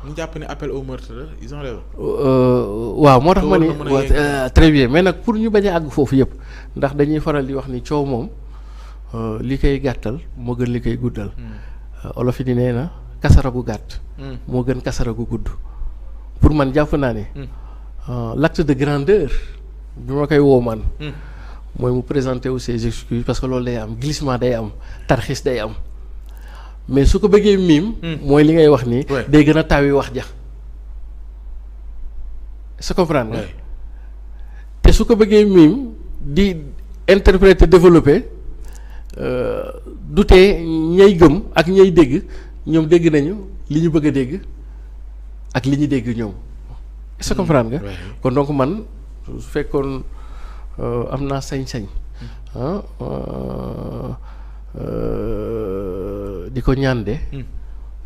ñu jàpp ne appel au meurtre la ils ont raison. waaw moo tax ma ni très bien mais nag pour ñu bañ a àgg foofu yëpp ndax dañuy faral di wax ni coow moom li koy gàttal moo gën li koy guddal. olof yi di nee na kasara gu gàtt. moo gën kasara gu gudd. pour man jàpp naa ne. l'acte de grandeur bi ma koy woo man. mooy mu présenter wu ses excuses parce que loolu day am glissement day am tarxis day am mais su ko bëggee miim. mooy li ngay wax ni. day gën a taawi wax ja. est-ce que comprendre nga. te su ko bëggee miim di interpréter développer du tee ñay gëm ak ñay dégg ñoom dégg nañu li ñu bëgg a dégg ak li ñu dégg ñoom est-ce que comprendre nga. kon donc man su fekkoon am naa sañ-sañ di ko ñaan de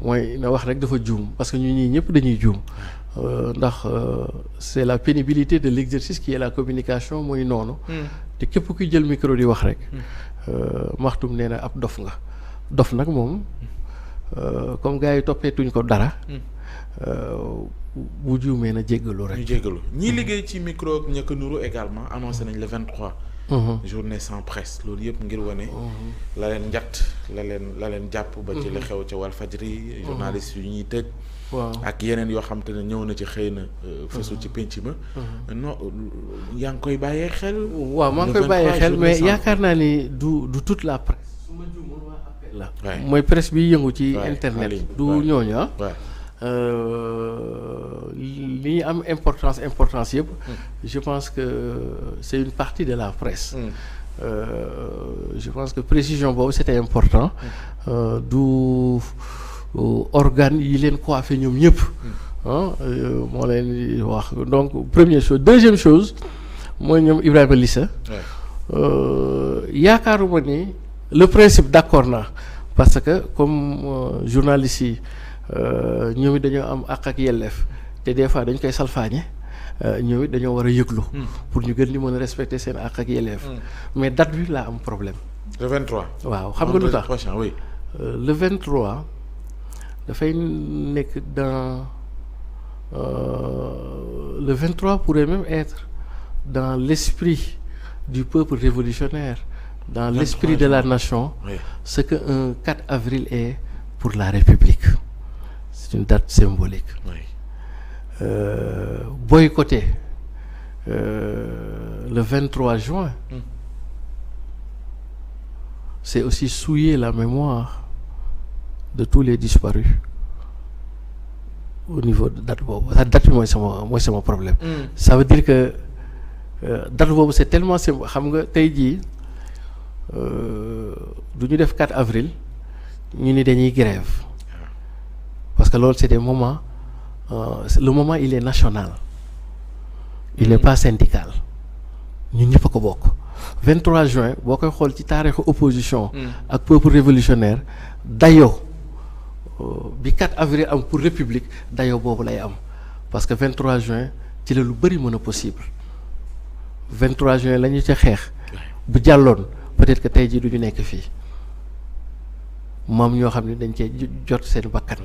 mooy na wax rek dafa juum parce que ñu ñii ñëpp dañuy juum ndax c'est la pénibilité de l'exercice qui est la communication mooy noonu te képp kuy jël micro di wax rek maxtum nee na ab dof nga dof nag moom comme gars yi toppeetuñ ko dara bu juumee na jéggalu rek. ñu jéggalu ñi liggéey ci micro ña ko nuru également annoncé nañ le 23. journée sans presse loolu yëpp ngir wane. la leen njatt la leen jàpp. ba ci la xew ca Walfadjri. journaliste yu ñuy tëj. waaw ak yeneen yoo xam te ne ñëw na ci xëy na. fësul ci penc ma. non yaa ngi koy bàyyee xel. waaw maa ngi koy bàyyee xel mais yaakaar naa ni du toute la presse. su ma juumul waa appel la. mooy presse bi yëngu ci internet. du ñooñu ah. li ñu am importance yëpp. je pense que c'est une partie de la presse. Je pense que précision boobu c'était important. du organe yi leen coiffé ñoom ñëpp. moo leen di wax donc première chose deuxième chose mooy ñoom Ibrahima Lissa. yaakaaruma ni le principe d'accord naa parce que comme journalistes yi. ñoom it dañoo am àq ak yelleef te des fois dañ koy salfaañe ñoom it dañoo war a yëglu pour ñu gën di mën a respecter seen àq ak yelleef mais date bi laa am problème. le 23. waaw xam nga lu tax prochain oui. Le 23 dafay nekk dans le 23 pourrait même être dans l'esprit du peuple révolutionnaire dans l'esprit de la nation ce que un 4 avril est pour la République. C'est une date symbolique. Boycotter le 23 juin, c'est aussi souiller la mémoire de tous les disparus au niveau de date boobu. La date bi mooy sama problème. Ça veut dire que date boobu c'est tellement xam nga tey jii du ñu def 4 avril ñu ni dañuy grève. Parce que loolu c'est des moments le moment il est national il n'est pas syndical ñun ñëpp a ko bokk 23 juin boo koy xool ci taarixu opposition ak peuple révolutionnaire dayoo bi 4 avril am pour république dayoo boobu lay am parce que 23 juin ci la lu bëri mën a possible 23 juin la ñu ca xeex bu jàlloon peut-être que tey jii du ñu nekk fii moom ñoo xam ne dañ cee jot seen bakkan.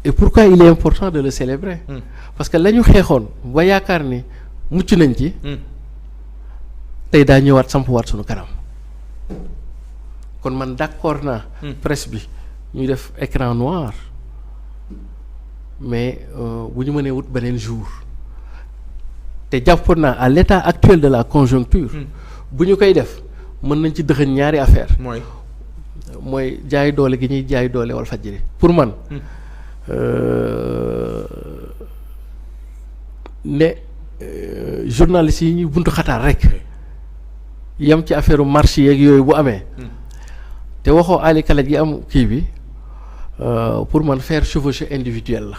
Et pourquoi il est important de le célébrer? Parce que la ñu xeexoon ba yaakaar ni mucc nañ ci. tey daa ñëwaat sampuwaat sunu kanam. kon man d'accord naa. presse bi ñuy def écran noir mais bu ñu mënee wut beneen jour. te jàppoon naa à l'état actuel de la conjoncture. bu ñu koy def mën nañ ci dëxëñ ñaari affaire mooy jaay doole gi ñuy jaay doole Walfadjri pour man. ne journalistes yi ñuy buntu xataar rek yam ci affaire marché yeeg yooyu bu amee te waxoo Ali Kalaj gi am kii bi pour man faire chevauchée individuelle la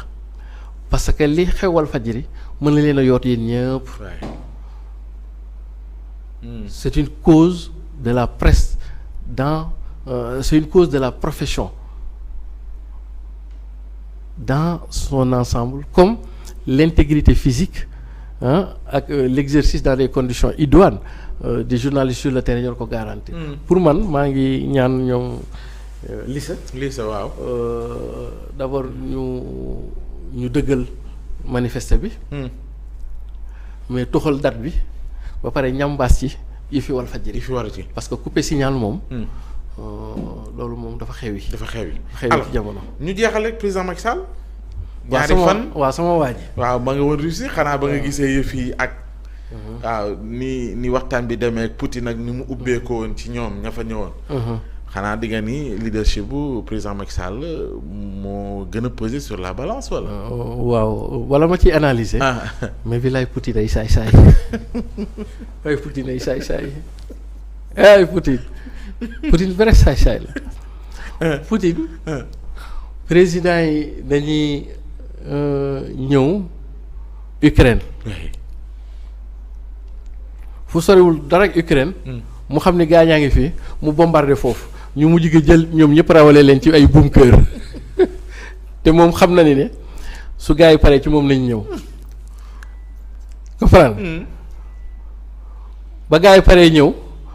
parce que li xew Walfadjri mën na leen a yoot yéen ñëpp. C'est une cause de la presse c'est une cause de la profession dans son ensemble comme l'intégrité physique ak l'exercice dans des conditions idoines des journalistes sur le terrain ñoo ko garanti. Pour man maa ngi ñaan ñoom Lissa waaw. D'abord ñu dëggal manifeste bi. mais toxal date bi ba pare ñambaas ci yi fi Walfadjri. yi fi war a ci parce que couper signal moom. loolu moom dafa xewi. ci jamono. ñu jeexal rek président Macky Sall. ñaari fan waaw sama waa ji. waaw ba nga woon Russie xanaa ba nga gisee yëf yi ak. waaw ni waxtaan bi demee ak Poutine ak ni mu ubbeekoo woon ci ñoom ña fa ñëwoon. xanaa di nga ni leadership bu président Macky Sall moo gën a peser sur la balance wala. waaw wala ma ciy analyser. mais bi lay Poutine ay saay-saay. ay Poutine ay saay-saay. ay Poutine vrai saay-saay la. Poutine. président yi dañuy ñëw Ukraine. fu soriwul dara ak Ukraine. mu xam ne gaañaa ngi fi mu bombardé foofu. ñu mujj gi jël ñoom ñëpp rawale leen ci ay bunker te moom xam na ni ne su gars yi paree ci moom lañ ñëw comprendre ba gars yi paree ñëw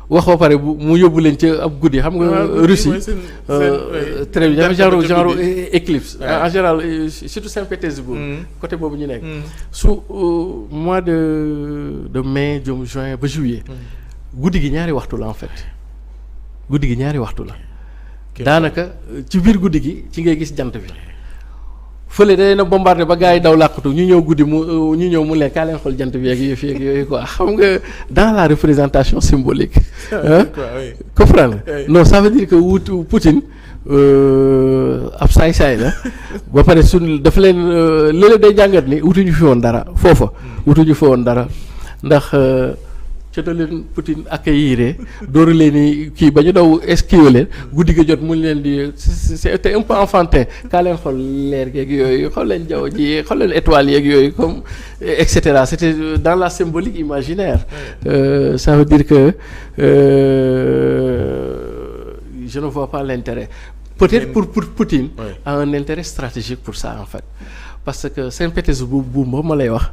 wax ba pare mu yóbbu leen ci ab guddi xam nga Russie très bien genre éclipse en général surtout Saint-Pétersbourg côté boobu ñu nekk su mois de mai jëm juin ba juillet guddi gi ñaari waxtu la en fait guddi gi ñaari waxtu la daanaka ci biir guddi gi ci ngay gis jant bi fële da leen a bombardé ba gars yi daw làqatu ñu ñëw guddi ñu ñëw mu leen kaa leen xool jant bi yeeg yooyu quoi xam nga dans la représentation symbolique comprendre non ça veut dire que Poutine ab saay-saay la ba pare suñ dafa leen léeg-léeg day jàngat ni wutuñu fi woon dara foofa wutuñu fi woon dara ndax ca da leen Poutine accueillir dooru leen ni kii ba ñu daw esquiver leen guddi ga jot mu leen di c'était un peu enfantin kaa leen xool leer geeg yooyu xool leen jaww ji xool leen étoiles yeeg yooyu comme et cetera c'était dans la symbolique imaginaire ça veut dire que je ne vois pas l'intérêt peut-être pour Poutine a un intérêt stratégique pour ça en fait parce que Saint-Pétersbourg bu ma lay wax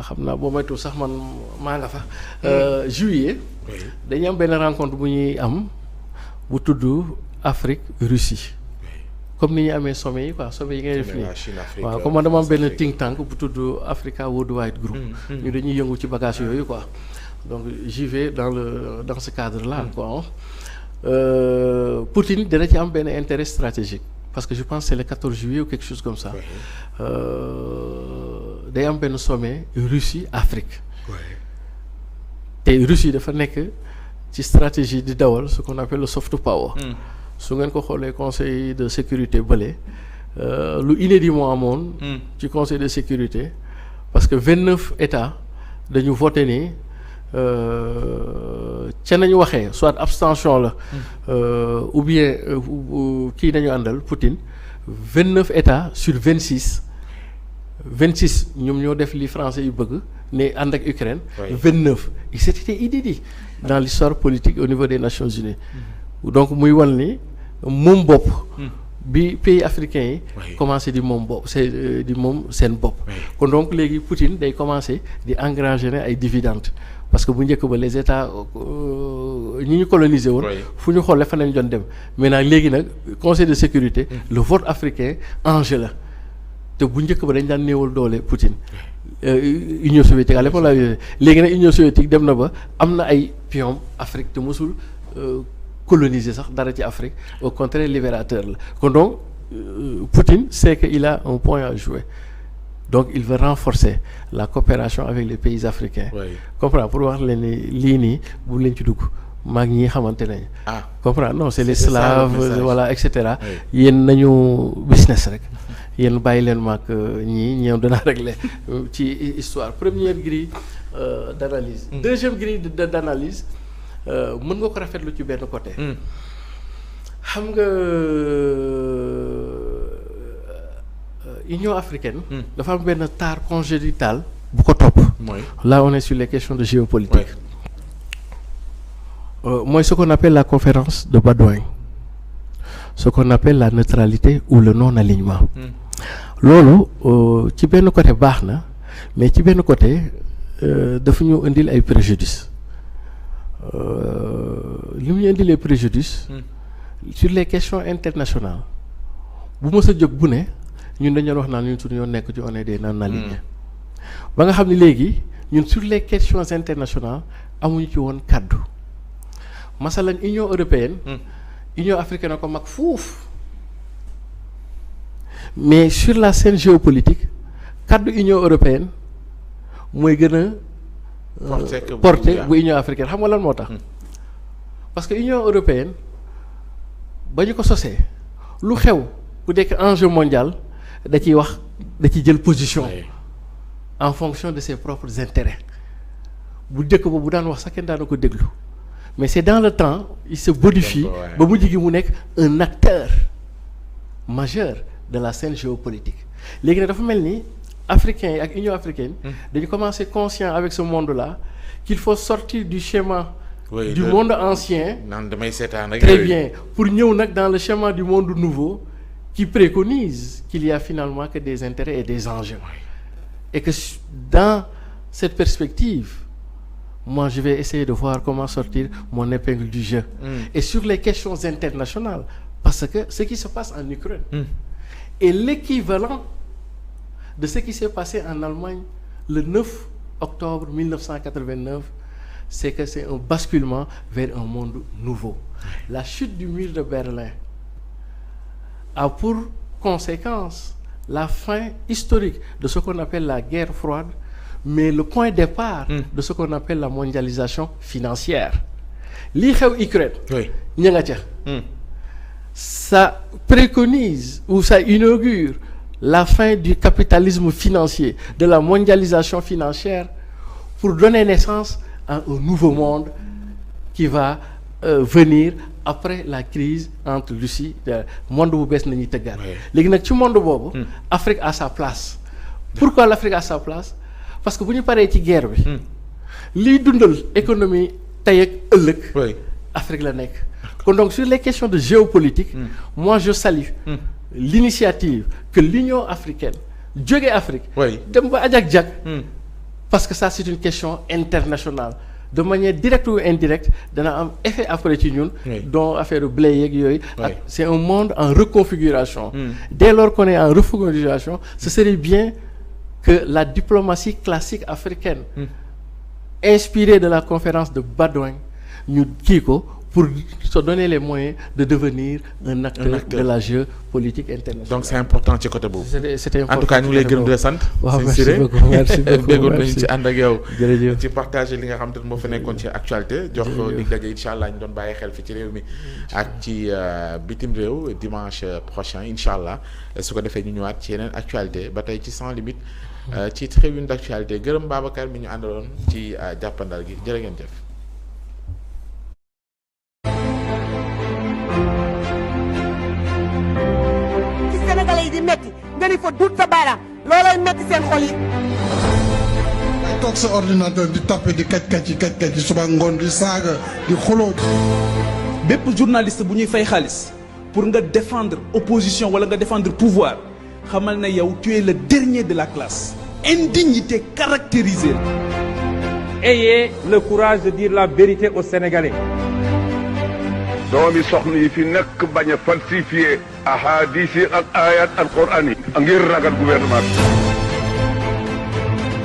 xam naa boo moytuwul sax man maa nga fa juillet dañuy am benn rencontre bu ñuy am bu tudd Afrique Russie comme ni ñu amee sommet yi quoi sommet yi ngay def nii waaw comme man dama am benn think tank bu tudd Africa Worldwide Group ñu dañuy yëngu ci bagage yooyu quoi donc j'y vais dans ce cadre là quoi Poutine dina ci am benn intérêt stratégique parce que je pense que c'est le 14 juillet ou quelque chose comme ça day am benn sommet Russie Afrique te Russie dafa nekk ci stratégie di dawal ce qu'on appelle le soft power su ngeen ko xoolee conseil de sécurité bële lu inédit moo amoon ci conseil de sécurité parce que 29 états dañu voté ni ca nañu waxee soit abstention la ou bien kii nañu àndal Poutine 29 états sur 26 ñoom ñoo def li français yu bëgg ne ànd ak Ukraine 29 et c'était inédit dans l'histoire politique au niveau des Nations Unies donc muy wan ni moom bopp bi pays africains yi commencé di moom bopp c'est di moom seen bopp kon donc léegi Poutine day commencé di engranger ay dividendes parce que bu njëkk ba les états ñi ñu colonisé woon fu ñu xoolee fa nañ doon dem maintenant léegi nag conseil de sécurité le vote africain enjeu la te bu njëkk ba dañ daan néewal doole Poutine Union soviétique à l'époque la léegi nag Union soviétique dem na ba am na ay pion Afrique te mosul coloniser sax dara ci Afrique au contraire libérateur la kon donc Poutine sait que il a un point à jouer donc il veut renforcer la coopération avec les pays africains comprends pour wax leen ni lii nii bu leen ci dugg maag ñi xamante nañ comprends non c'est les slaves voilà et cetera yéen nañu business rek yéen bàyyi leen maag ñii ñëw dana régler ci histoire première grille d'analyse deuxième grille d'analyse mën nga ko rafetlu ci benn côté xam nga Union africaine dafa am benn tare congénital bu ko topp là on est sur les questions de géopolitique mooy ce qu'on appelle la conférence de Badouin ce qu'on appelle la neutralité ou le non-alignement loolu ci benn côté baax na mais ci benn côté dafa ñu indil ay préjudice li mu ñu indi les préjudices sur les questions internationales bu mës a jóg bu ne ñun dañu doon wax naan ñun suñu yoon nekk ci on est des non-alignés ba nga xam ne léegi ñun sur les questions internationales amuñu ci woon kàddu masalan Union européenne Union africaine a ko mag fuuf mais sur la scène géopolitique kàddu Union européenne mooy gën a porté bu Union africaine xam nga lan moo tax parce que Union européenne ba ñu ko sosee lu xew bu nekk enjeu mondial da ciy wax da ciy jël position en fonction de ses propres intérêts bu njëkk ba bu daan wax sax kenn daana ko déglu mais c'est dans le temps il se modifie ba mujj gi mu nekk un acteur majeur de la scène géopolitique léegi nag dafa mel ni africains yi ak Union africaine dañu commencer conscient avec ce monde-là qu'il faut sortir du schéma du monde ancien très bien pour ñëw nag dans le schéma du monde nouveau qui préconise qu'il y a finalement que des intérêts et des enjeux et que dans cette perspective moi je vais essayer de voir comment sortir mon épingle du jeu et sur les questions internationales parce que ce qui se passe en Ukraine est l'équivalent de ce qui s'est passé en Allemagne le 9 octobre 1989 c'est que c'est un basculement vers un monde nouveau la chute du mur de Berlin a pour conséquence la fin historique de ce qu'on appelle la guerre froide mais le point de départ de ce qu'on appelle la mondialisation financière lii xew Ukraine ña nga ca ça préconise ou ça inaugure la fin du capitalisme financier de la mondialisation financière pour donner naissance à un nouveau monde qui va venir après la crise entre Russie monde bu bees nañuy tëggaat léegi nag ci monde boobu Afrique a sa place pourquoi l'Afrique a sa place parce que bu ñu paree ci guerre bi liy dundal économie tey ak ëllëg Afrique la nekk kon donc sur les questions de géopolitique moi je salue l'initiative que l'Union africaine jóge Afrique dem ba ajak-jak parce que ça c'est une question internationale de manière directe ou indirecte dana am effet après ci ñun dont affaire blé yeeg yooyu c'est un monde en reconfiguration dès lors qu'on est en reconfiguration ce serait bien que la diplomatie classique africaine inspirée de la conférence de Badouin ñu kii ko pour se donner les moyens de devenir un acteur de la géopolitique internationale. Donc c'est important ci côté boobu. C'était important en tout cas ñu ngi lay gërëm di la sant. waaw merci beaucoup merci beaucoup déggoon nañu ci ànd ak yow. jërëjëf ci partager li nga xam te moo fa nekkoon ci actualité. jox dig daje incha allah ñu doon bàyyi xel fi ci réew mi ak ci bitim réew dimanche prochain incha allah su ko defee ñu ñëwaat ci yeneen actualité ba tey ci sans limite ci tribune d'actualité gërëm Babacar mi ñu àndaloon ci jàppandal gi jërë ngeen jëf. di metti nga ni fa dut sa baaraam loolay metti seen xol yi day toog sa ordinateur di tapé di kaj yi suba ngoon di saaga di xuloo bépp journaliste bu ñuy fay xaalis pour nga défendre opposition wala nga défendre pouvoir xamal na yow tu es le dernier de la classe indignité caractérisée. Ayez le courage de dire la vérité aux Sénégalais. doomi soxna yi fi nekk bañ a falsifier ahadis yi ak ayat alquran yi ngir ragal gouvernement bi